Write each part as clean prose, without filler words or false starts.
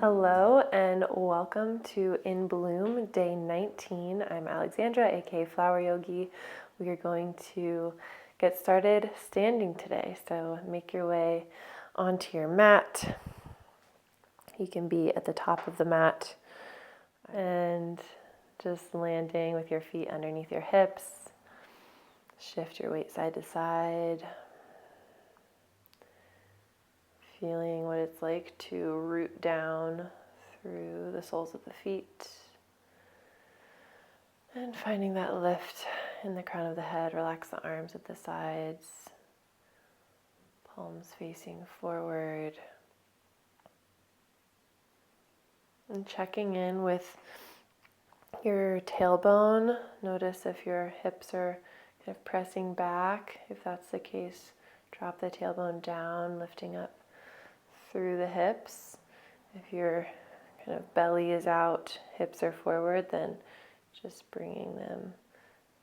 Hello and welcome to In Bloom, day 19. I'm Alexandra, aka Flower Yogi. We are going to get started standing today. So make your way onto your mat. You can be at the top of the mat and just landing with your feet underneath your hips. Shift your weight side to side. Feeling what it's like to root down through the soles of the feet. And finding that lift in the crown of the head. Relax the arms at the sides. Palms facing forward. And checking in with your tailbone. Notice if your hips are kind of pressing back. If that's the case, drop the tailbone down, lifting up through the hips. If your kind of belly is out, hips are forward, then just bringing them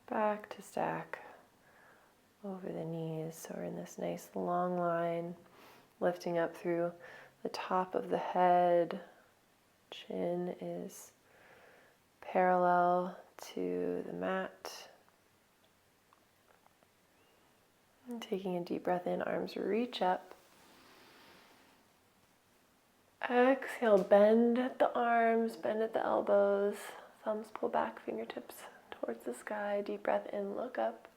back to stack over the knees. So we're in this nice long line, lifting up through the top of the head. Chin is parallel to the mat. And taking a deep breath in, arms reach up. Exhale, bend at the arms, bend at the elbows. Thumbs pull back, fingertips towards the sky. Deep breath in, look up.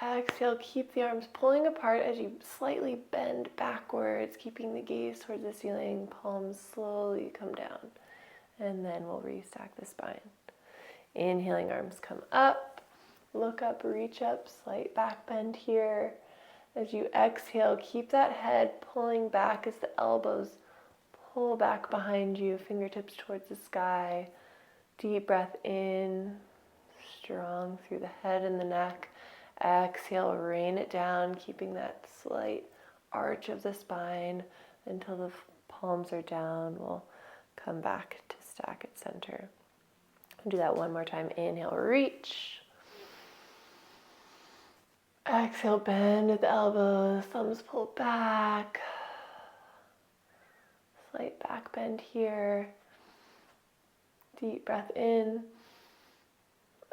Exhale, keep the arms pulling apart as you slightly bend backwards, keeping the gaze towards the ceiling. Palms slowly come down. And then we'll restack the spine. Inhaling, arms come up. Look up, reach up, slight back bend here. As you exhale, keep that head pulling back as the elbows pull back behind you, fingertips towards the sky. Deep breath in, strong through the head and the neck. Exhale, rain it down, keeping that slight arch of the spine until the palms are down. We'll come back to stack at center. Do that one more time. Inhale, reach. Exhale, bend at the elbows, thumbs pull back. Slight back bend here. Deep breath in.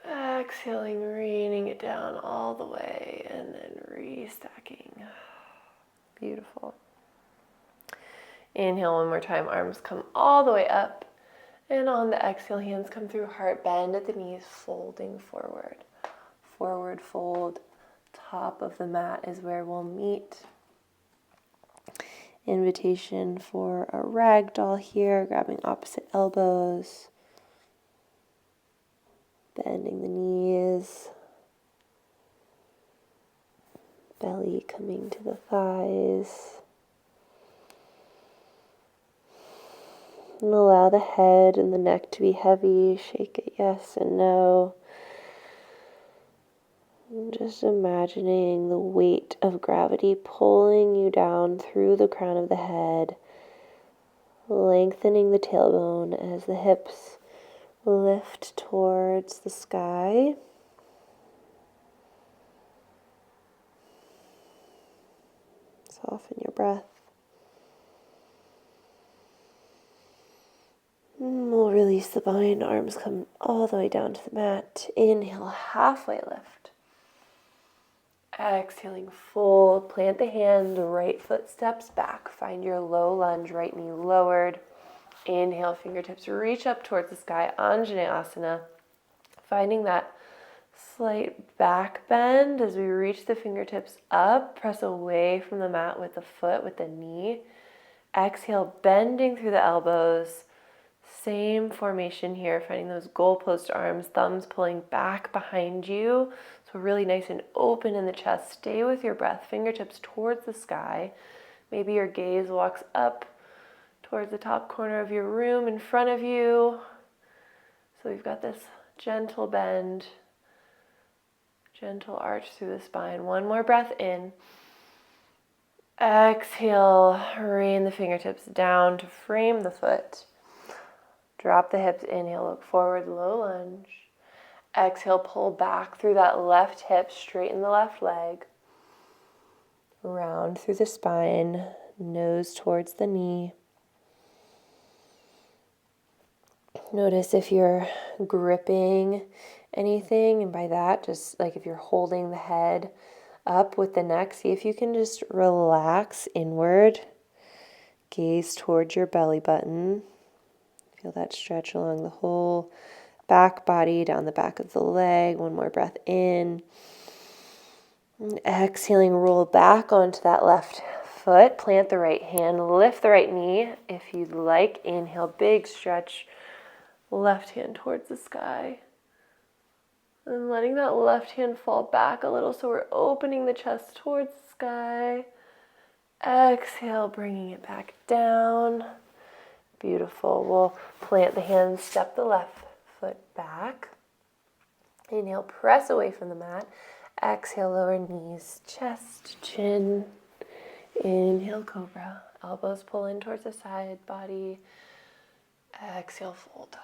Exhaling, raining it down all the way, and then restacking. Beautiful. Inhale one more time, arms come all the way up. And on the exhale, hands come through heart, bend at the knees, folding forward. Forward fold. Top of the mat is where we'll meet. Invitation for a ragdoll here, grabbing opposite elbows, bending the knees, belly coming to the thighs. And allow the head and the neck to be heavy. Shake it yes and no. Just imagining the weight of gravity pulling you down through the crown of the head, lengthening the tailbone as the hips lift towards the sky. Soften your breath. And we'll release the bind, arms come all the way down to the mat. Inhale, halfway lift. Exhaling, fold, plant the hand, right foot steps back. Find your low lunge, right knee lowered. Inhale, fingertips reach up towards the sky, Anjaneyasana. Finding that slight back bend as we reach the fingertips up. Press away from the mat with the foot, with the knee. Exhale, bending through the elbows. Same formation here, finding those goalpost arms, thumbs pulling back behind you. So really nice and open in the chest. Stay with your breath, fingertips towards the sky. Maybe your gaze walks up towards the top corner of your room in front of you. So we've got this gentle bend, gentle arch through the spine. One more breath in. Exhale, rain the fingertips down to frame the foot. Drop the hips, inhale, look forward, low lunge. Exhale, pull back through that left hip, straighten the left leg. Round through the spine, nose towards the knee. Notice if you're gripping anything, and by that, just like if you're holding the head up with the neck, see if you can just relax inward, gaze towards your belly button. Feel that stretch along the whole back body, down the back of the leg. One more breath in. And exhaling, roll back onto that left foot. Plant the right hand, lift the right knee if you'd like. Inhale, big stretch. Left hand towards the sky. And letting that left hand fall back a little so we're opening the chest towards the sky. Exhale, bringing it back down. Beautiful. We'll plant the hands, step the left foot back. Inhale, press away from the mat. Exhale, lower knees, chest, chin. Inhale, cobra. Elbows pull in towards the side, body. Exhale, fold.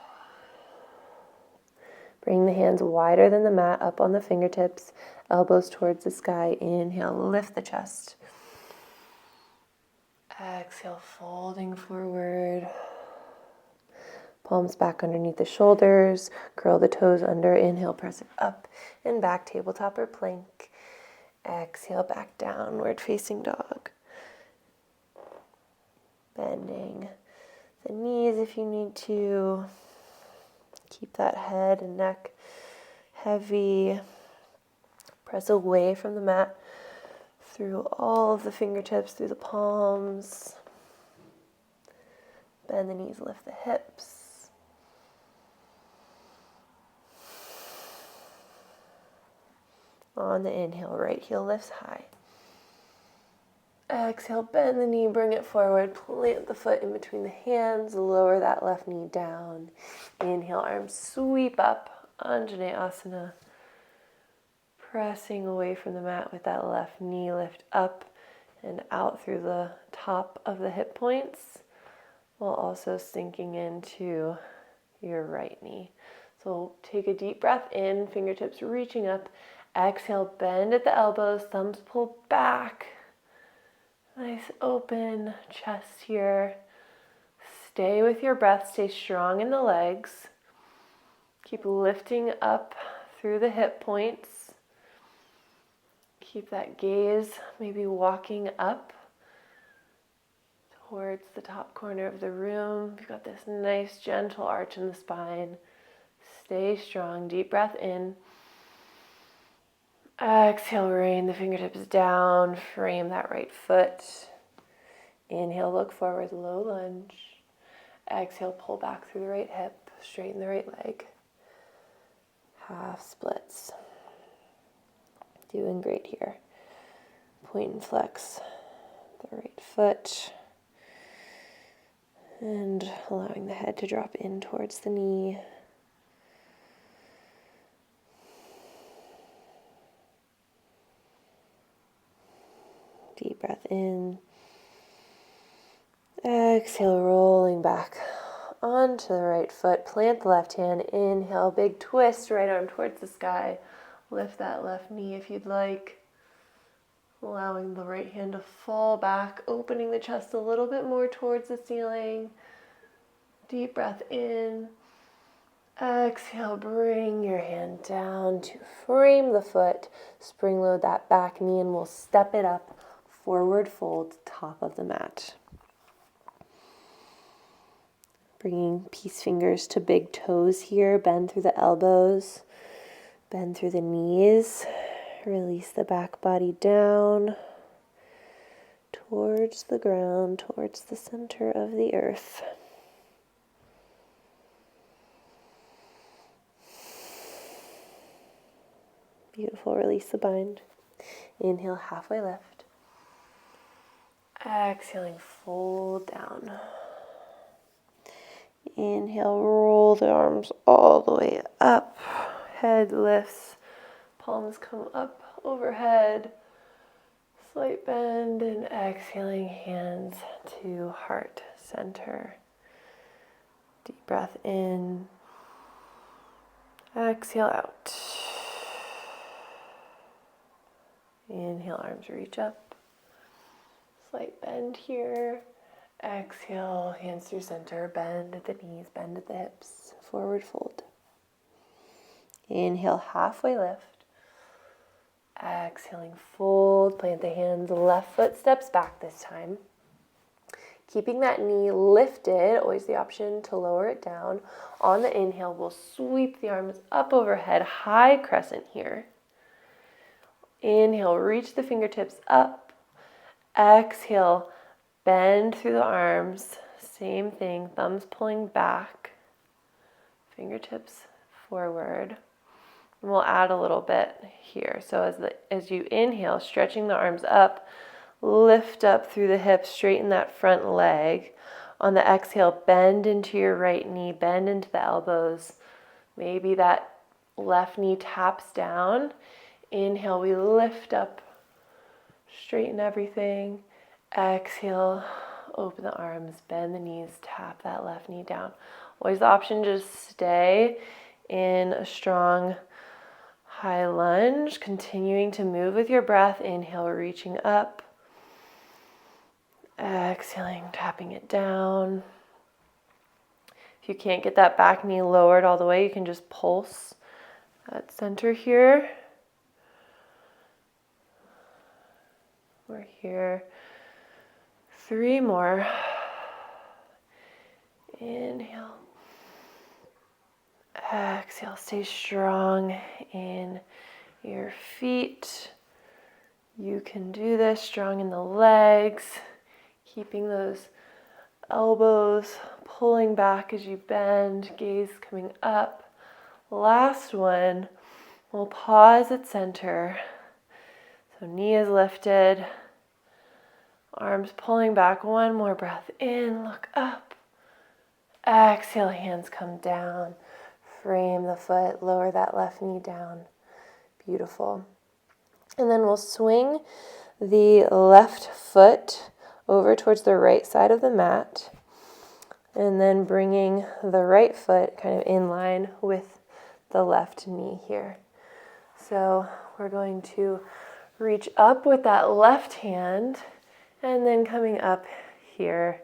Bring the hands wider than the mat, up on the fingertips, elbows towards the sky. Inhale, lift the chest. Exhale, folding forward. Palms back underneath the shoulders. Curl the toes under. Inhale, press it up and back, tabletop or plank. Exhale, back downward facing dog. Bending the knees if you need to. Keep that head and neck heavy. Press away from the mat through all of the fingertips, through the palms. Bend the knees, lift the hips. On the inhale, right heel lifts high. Exhale, bend the knee, bring it forward, plant the foot in between the hands, lower that left knee down. Inhale, arms sweep up, Anjaneyasana. Pressing away from the mat with that left knee, lift up and out through the top of the hip points, while also sinking into your right knee. So take a deep breath in, fingertips reaching up. Exhale, bend at the elbows, thumbs pull back. Nice open chest here. Stay with your breath, stay strong in the legs. Keep lifting up through the hip points. Keep that gaze, maybe walking up towards the top corner of the room. You've got this nice gentle arch in the spine. Stay strong, deep breath in. Exhale, rain the fingertips down, frame that right foot. Inhale, look forward, low lunge. Exhale, pull back through the right hip, straighten the right leg. Half splits. Doing great here. Point and flex the right foot. And allowing the head to drop in towards the knee. Deep breath in. Exhale, rolling back onto the right foot. Plant the left hand. Inhale, big twist, right arm towards the sky. Lift that left knee if you'd like. Allowing the right hand to fall back, opening the chest a little bit more towards the ceiling. Deep breath in. Exhale, bring your hand down to frame the foot. Spring load that back knee and we'll step it up. Forward fold, top of the mat. Bringing peace fingers to big toes here. Bend through the elbows. Bend through the knees. Release the back body down towards the ground, towards the center of the earth. Beautiful. Release the bind. Inhale, halfway lift. Exhaling, fold down. Inhale, roll the arms all the way up. Head lifts. Palms come up overhead. Slight bend and exhaling, hands to heart center. Deep breath in. Exhale out. Inhale, arms reach up. Slight bend here. Exhale, hands through center, bend at the knees, bend at the hips, forward fold. Inhale, halfway lift. Exhaling, fold, plant the hands, left foot steps back this time. Keeping that knee lifted, always the option to lower it down. On the inhale, we'll sweep the arms up overhead, high crescent here. Inhale, reach the fingertips up. Exhale, bend through the arms. Same thing, thumbs pulling back, fingertips forward. And we'll add a little bit here. So as you inhale, stretching the arms up, lift up through the hips, straighten that front leg. On the exhale, bend into your right knee, bend into the elbows. Maybe that left knee taps down. Inhale, we lift up, straighten everything. Exhale, open the arms, bend the knees, tap that left knee down. Always the option to just stay in a strong high lunge, continuing to move with your breath. Inhale, reaching up. Exhaling, tapping it down. If you can't get that back knee lowered all the way, you can just pulse at center here. We're here. 3 more. Inhale. Exhale, stay strong in your feet. You can do this, strong in the legs. Keeping those elbows pulling back as you bend, gaze coming up. Last one, we'll pause at center. So knee is lifted, arms pulling back. One more breath in, look up. Exhale, hands come down. Frame the foot, lower that left knee down. Beautiful. And then we'll swing the left foot over towards the right side of the mat, and then bringing the right foot kind of in line with the left knee here. So we're going to reach up with that left hand, and then coming up here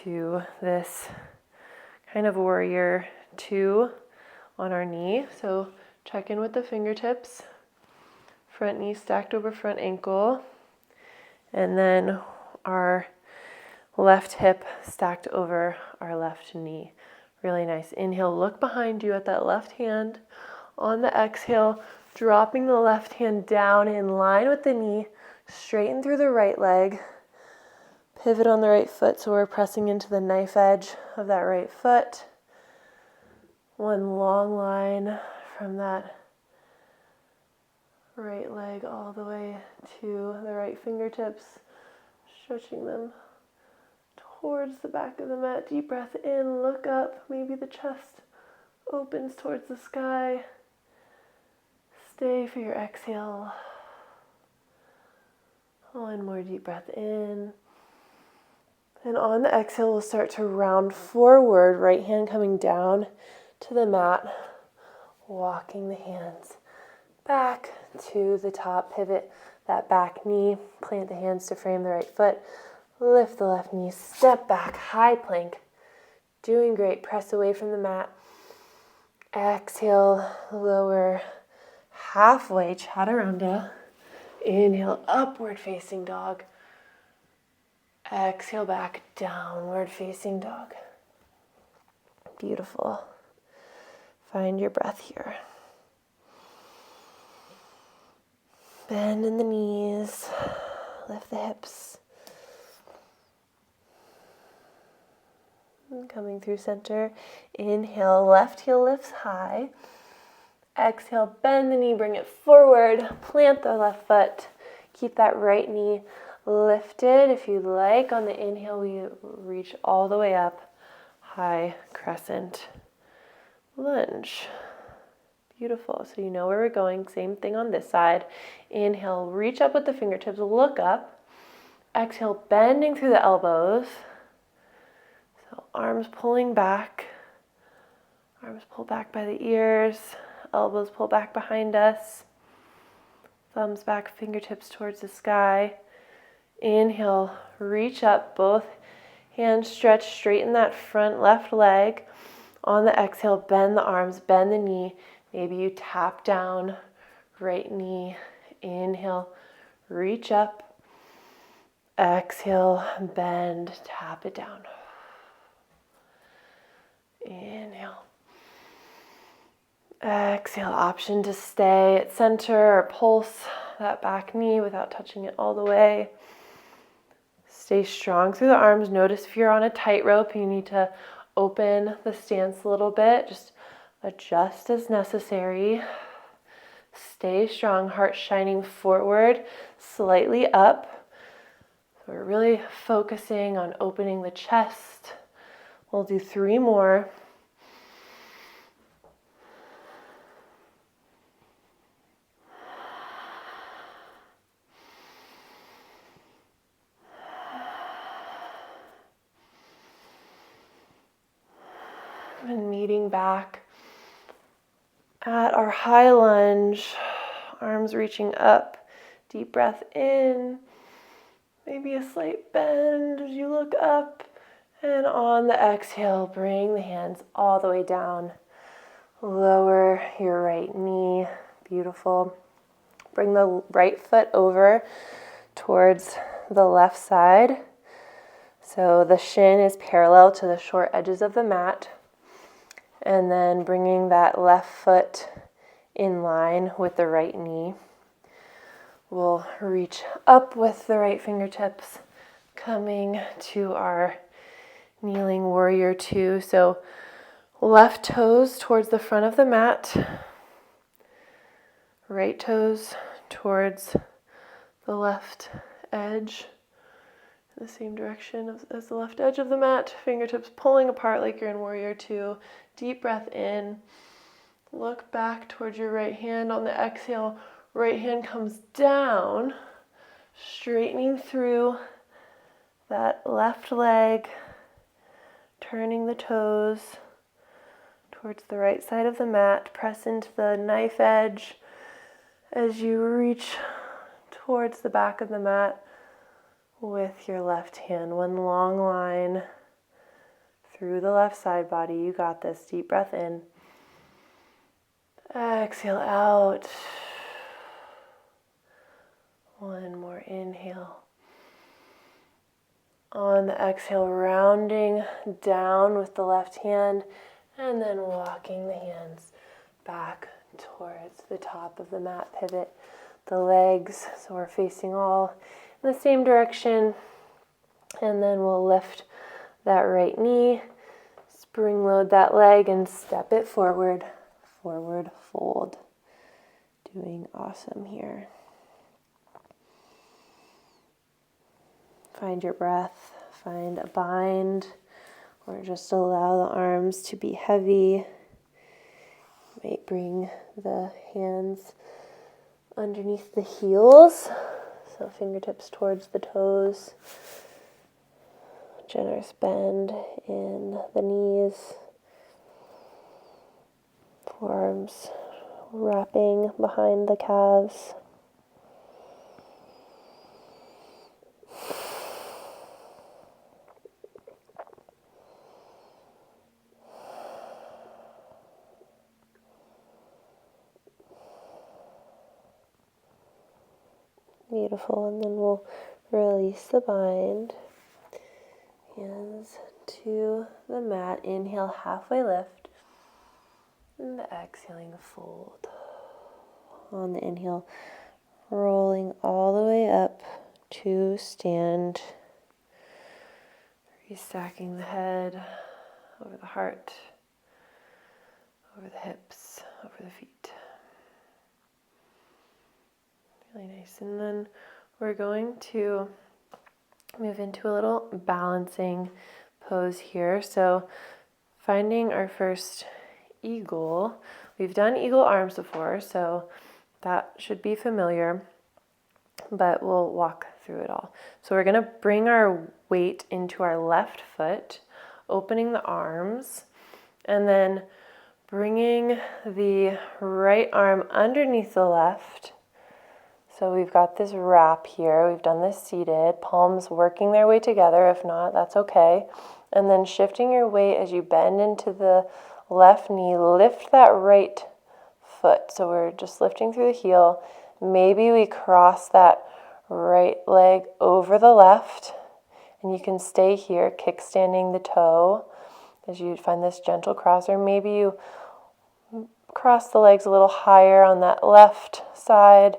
to this kind of warrior 2 on our knee. So check in with the fingertips, front knee stacked over front ankle. And then our left hip stacked over our left knee. Really nice. Inhale, look behind you at that left hand. On the exhale, dropping the left hand down in line with the knee, straighten through the right leg. Pivot on the right foot, so we're pressing into the knife edge of that right foot. One long line from that right leg all the way to the right fingertips, stretching them towards the back of the mat. Deep breath in, look up, maybe the chest opens towards the sky. Stay for your exhale. One more deep breath in. And on the exhale, we'll start to round forward, right hand coming down to the mat, walking the hands back to the top, pivot that back knee, plant the hands to frame the right foot, lift the left knee, step back, high plank. Doing great, press away from the mat. Exhale, lower halfway, chaturanga. Inhale, upward facing dog. Exhale back, downward facing dog. Beautiful. Find your breath here. Bend in the knees, lift the hips. And coming through center. Inhale, left heel lifts high. Exhale, bend the knee, bring it forward. Plant the left foot. Keep that right knee lifted if you'd like. On the inhale, we reach all the way up. High crescent lunge. Beautiful. So you know where we're going. Same thing on this side. Inhale, reach up with the fingertips, look up. Exhale, bending through the elbows. So arms pulling back. Arms pull back by the ears. Elbows pull back behind us. Thumbs back, fingertips towards the sky. Inhale, reach up, both hands stretch, straighten that front left leg. On the exhale, bend the arms, bend the knee. Maybe you tap down, right knee. Inhale, reach up. Exhale, bend, tap it down. Inhale. Exhale, option to stay at center or pulse that back knee without touching it all the way. Stay strong through the arms. Notice if you're on a tightrope, you need to open the stance a little bit. Just adjust as necessary. Stay strong, heart shining forward, slightly up. So we're really focusing on opening the chest. We'll do 3 more. And meeting back at our high lunge, arms reaching up, deep breath in, maybe a slight bend as you look up, and on the exhale, bring the hands all the way down. Lower your right knee, beautiful. Bring the right foot over towards the left side. So the shin is parallel to the short edges of the mat. And then bringing that left foot in line with the right knee. We'll reach up with the right fingertips, coming to our kneeling warrior 2. So left toes towards the front of the mat, right toes towards the left edge, in the same direction as the left edge of the mat, fingertips pulling apart like you're in warrior 2. Deep breath in, look back towards your right hand. On the exhale, right hand comes down, straightening through that left leg, turning the toes towards the right side of the mat. Press into the knife edge as you reach towards the back of the mat with your left hand. One long line through the left side body. You got this. Deep breath in. Exhale out. One more inhale. On the exhale, rounding down with the left hand and then walking the hands back towards the top of the mat. Pivot the legs so we're facing all in the same direction. And then we'll lift that right knee, spring load that leg and step it forward. Forward fold. Doing awesome here. Find your breath, find a bind, or just allow the arms to be heavy. You might bring the hands underneath the heels, so fingertips towards the toes. Generous bend in the knees. Forearms wrapping behind the calves. Beautiful, and then we'll release the bind. Hands to the mat. Inhale, halfway lift. And exhaling, fold. On the inhale, rolling all the way up to stand. Restacking the head over the heart, over the hips, over the feet. Really nice. And then we're going to move into a little balancing pose here. So finding our first eagle. We've done eagle arms before, so that should be familiar, but we'll walk through it all. So we're going to bring our weight into our left foot, opening the arms, and then bringing the right arm underneath the left, So we've got this wrap here. We've done this seated, palms working their way together. If not, that's okay. And then shifting your weight as you bend into the left knee, lift that right foot. So we're just lifting through the heel. Maybe we cross that right leg over the left, and you can stay here, kickstanding the toe as you find this gentle cross, or maybe you cross the legs a little higher on that left side,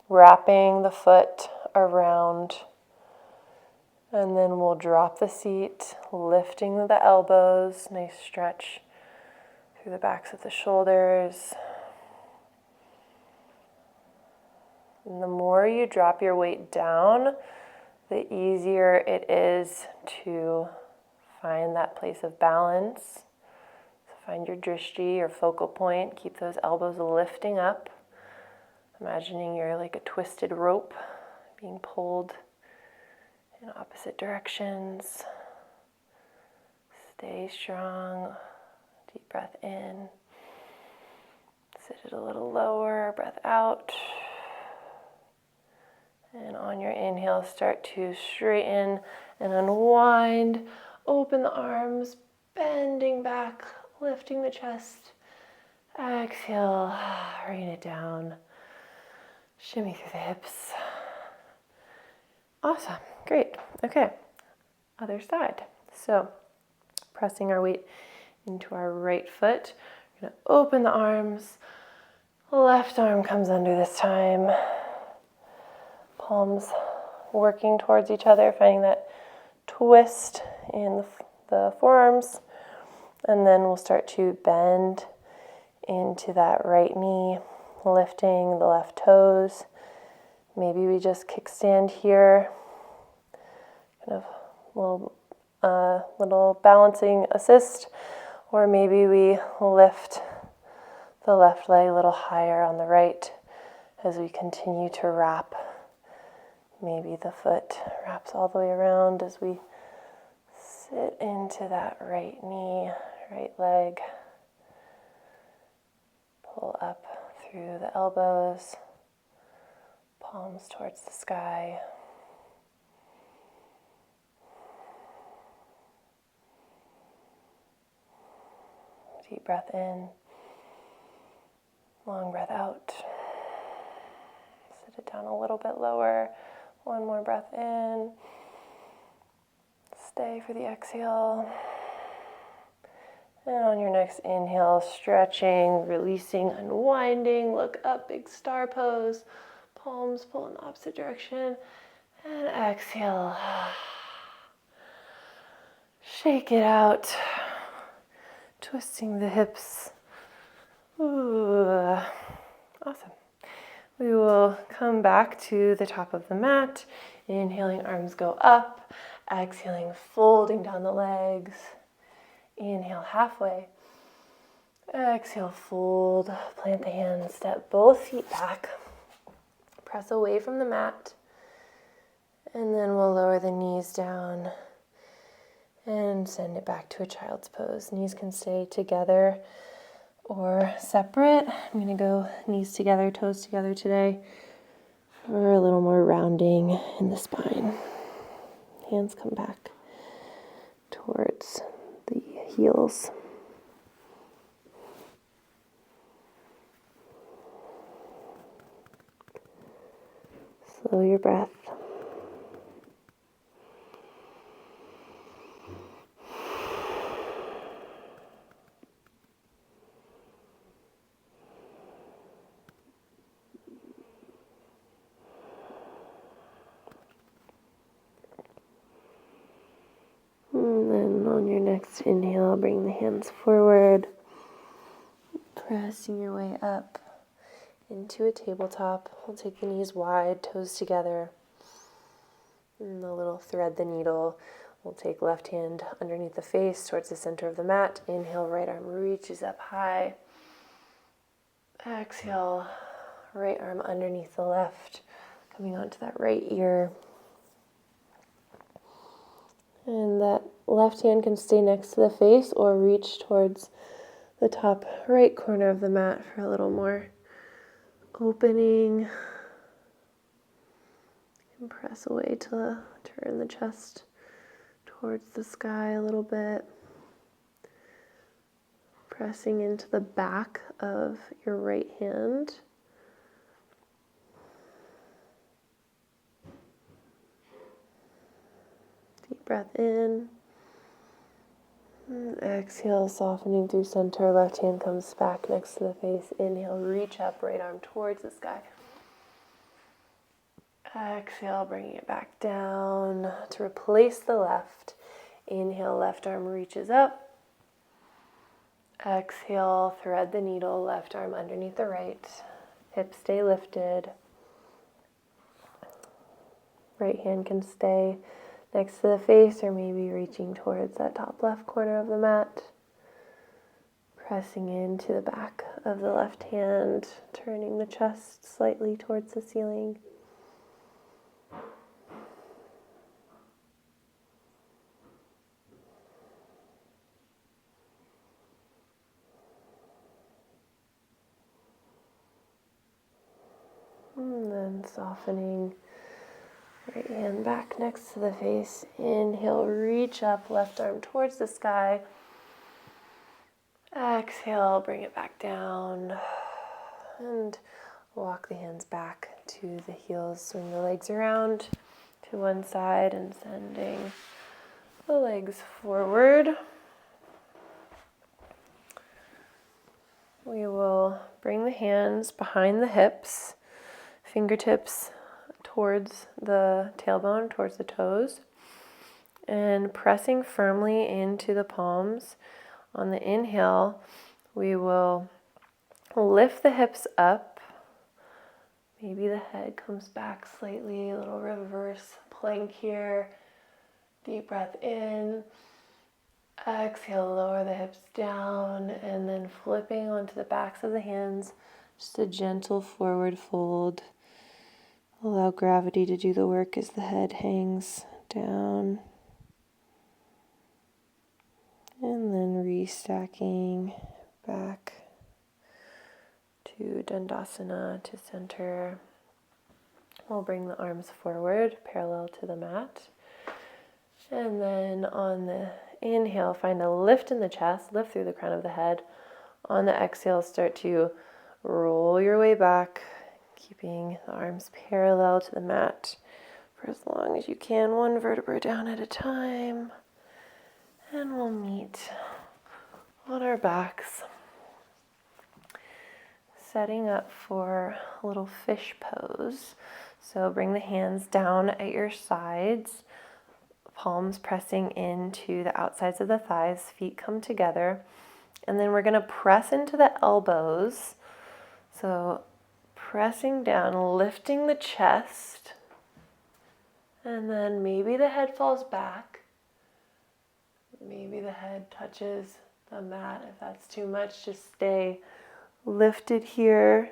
wrapping the foot around, and then we'll drop the seat, lifting the elbows, nice stretch through the backs of the shoulders. And the more you drop your weight down, the easier it is to find that place of balance. So find your drishti, your focal point. Keep those elbows lifting up. Imagining you're like a twisted rope being pulled in opposite directions. Stay strong. Deep breath in. Sit it a little lower. Breath out. And on your inhale, start to straighten and unwind. Open the arms, bending back, lifting the chest. Exhale, rain it down. Shimmy through the hips. Awesome, great. Okay, other side. So, pressing our weight into our right foot. We're gonna open the arms. Left arm comes under this time. Palms working towards each other, finding that twist in the forearms. And then we'll start to bend into that right knee, lifting the left toes. Maybe we just kickstand here, kind of little balancing assist, or maybe we lift the left leg a little higher on the right as we continue to wrap. Maybe the foot wraps all the way around as we sit into that right knee, right leg. Pull up through the elbows, palms towards the sky. Deep breath in, long breath out. Sit it down a little bit lower. One more breath in. Stay for the exhale. And on your next inhale, stretching, releasing, unwinding. Look up, big star pose. Palms pull in the opposite direction. And exhale. Shake it out. Twisting the hips. Ooh. Awesome. We will come back to the top of the mat. Inhaling, arms go up. Exhaling, folding down the legs. Inhale, halfway. Exhale, fold. Plant the hands, step both feet back. Press away from the mat. And then we'll lower the knees down and send it back to a child's pose. Knees can stay together or separate. I'm going to go knees together, toes together today for a little more rounding in the spine. Hands come back towards the heels. Slow your breath. And then on your next inhale, bring the hands forward, pressing your way up into a tabletop. We'll take the knees wide, toes together, and a little thread the needle. We'll take left hand underneath the face towards the center of the mat. Inhale, right arm reaches up high. Exhale, right arm underneath the left, coming onto that right ear. And that left hand can stay next to the face or reach towards the top right corner of the mat for a little more opening. press away to turn the chest towards the sky a little bit. Pressing into the back of your right hand. Deep breath in. And exhale, softening through center. Left hand comes back next to the face. Inhale, reach up, right arm towards the sky. Exhale, bringing it back down to replace the left. Inhale, left arm reaches up. Exhale, thread the needle, left arm underneath the right. Hips stay lifted. Right hand can stay next to the face or maybe reaching towards that top left corner of the mat. Pressing into the back of the left hand, turning the chest slightly towards the ceiling. And then softening, right hand back next to the face. Inhale, reach up, left arm towards the sky. Exhale, bring it back down. And walk the hands back to the heels. Swing the legs around to one side and sending the legs forward. We will bring the hands behind the hips. Fingertips towards the tailbone, towards the toes, and pressing firmly into the palms. On the inhale, we will lift the hips up. Maybe the head comes back slightly, a little reverse plank here. Deep breath in. Exhale, lower the hips down, and then flipping onto the backs of the hands, just a gentle forward fold. Allow gravity to do the work as the head hangs down. And then restacking back to Dandasana, to center. We'll bring the arms forward, parallel to the mat. And then on the inhale, find a lift in the chest, lift through the crown of the head. On the exhale, start to roll your way back, keeping the arms parallel to the mat for as long as you can, one vertebra down at a time. And we'll meet on our backs, setting up for a little fish pose. So bring the hands down at your sides, palms pressing into the outsides of the thighs, feet come together, and then we're going to press into the elbows. So pressing down, lifting the chest, and then maybe the head falls back. Maybe the head touches the mat. If that's too much, just stay lifted here.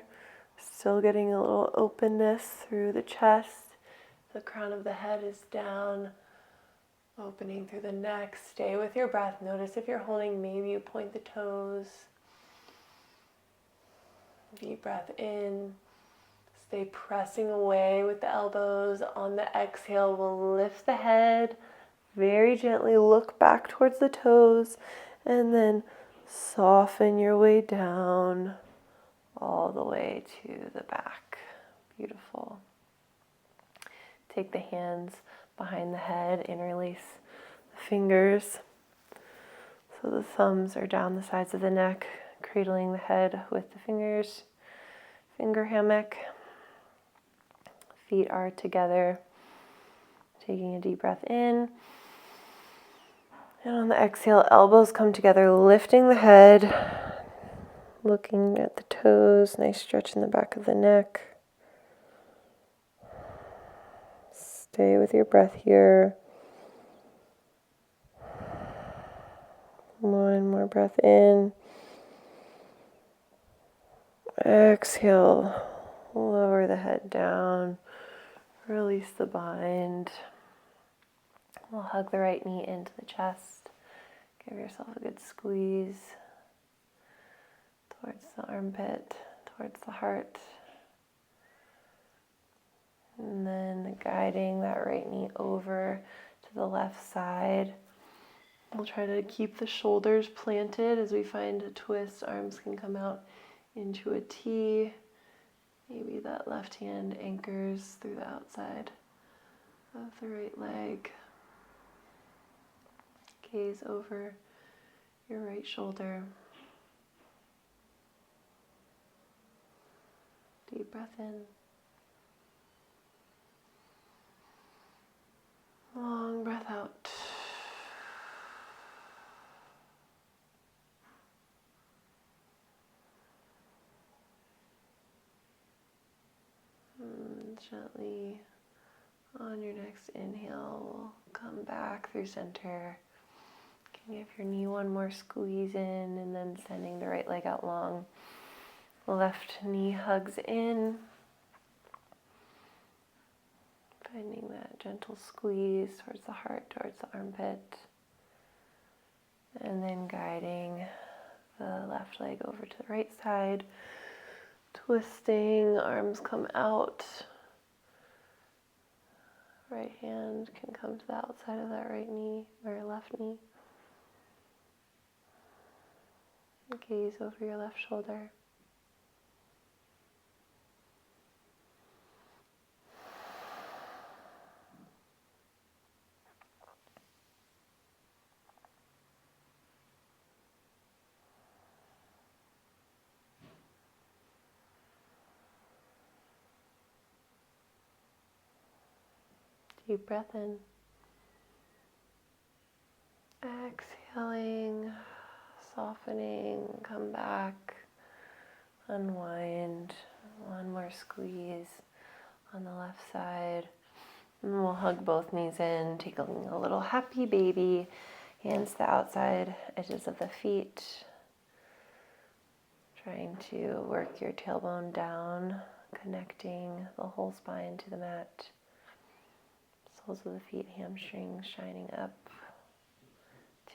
Still getting a little openness through the chest. The crown of the head is down, opening through the neck. Stay with your breath. Notice if you're holding, maybe you point the toes. Deep breath in. Stay pressing away with the elbows. On the exhale, we'll lift the head. Very gently look back towards the toes. And then soften your way down all the way to the back. Beautiful. Take the hands behind the head, interlace the fingers. So the thumbs are down the sides of the neck, cradling the head with the fingers. Finger hammock. Feet are together. Taking a deep breath in. And on the exhale, elbows come together, lifting the head, looking at the toes, nice stretch in the back of the neck. Stay with your breath here. One more breath in. Exhale, lower the head down, release the bind. We'll hug the right knee into the chest. Give yourself a good squeeze towards the armpit, towards the heart. And then guiding that right knee over to the left side. We'll try to keep the shoulders planted as we find a twist. Arms can come out into a T. Maybe that left hand anchors through the outside of the right leg. Gaze over your right shoulder. Deep breath in. Long breath out. And gently on your next inhale, we'll come back through center. Can give your knee one more squeeze in and then sending the right leg out long. Left knee hugs in. Finding that gentle squeeze towards the heart, towards the armpit. And then guiding the left leg over to the right side. Twisting, arms come out. Right hand can come to the outside of that right knee or left knee. Gaze over your left shoulder. Deep breath in. Exhaling, softening, come back, unwind. One more squeeze on the left side. And we'll hug both knees in, taking a little happy baby. Hands to the outside edges of the feet. Trying to work your tailbone down, connecting the whole spine to the mat. Soles of the feet, hamstrings shining up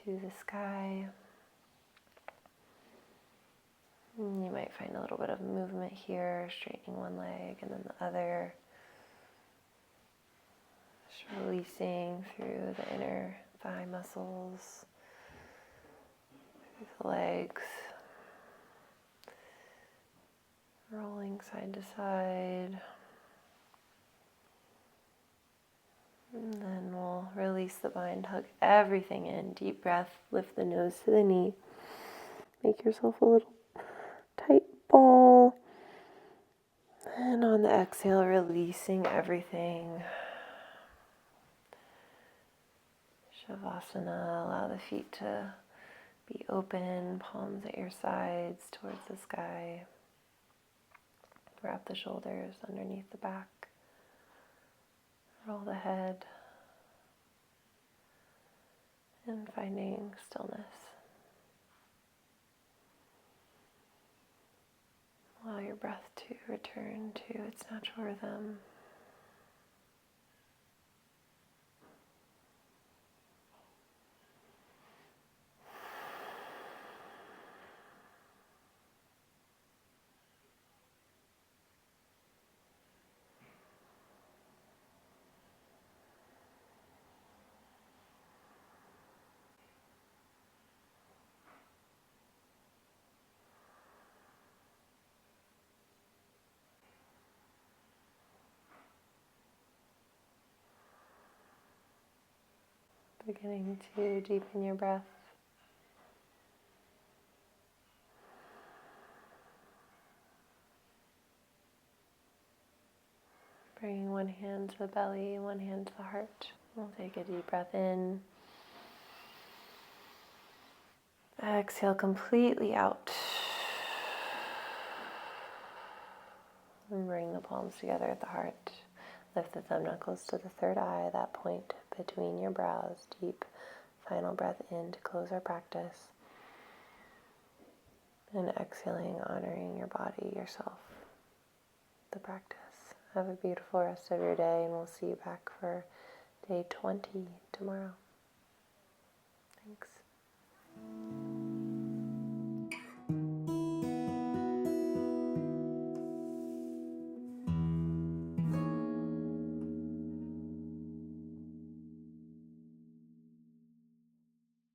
to the sky. And you might find a little bit of movement here, straightening one leg and then the other. Just releasing through the inner thigh muscles, through the legs. Rolling side to side. And then we'll release the bind, hug everything in. Deep breath, lift the nose to the knee. Make yourself a little tight ball. And on the exhale, releasing everything. Shavasana, allow the feet to be open, palms at your sides towards the sky. Wrap the shoulders underneath the back. Roll the head. And finding stillness. Allow your breath to return to its natural rhythm. Beginning to deepen your breath. Bringing one hand to the belly, one hand to the heart. We'll take a deep breath in. Exhale completely out. And bring the palms together at the heart. Lift the thumb knuckles to the third eye, that point between your brows. Deep final breath in to close our practice. And exhaling, honoring your body, yourself, the practice. Have a beautiful rest of your day, and we'll see you back for day 20 tomorrow. Thanks.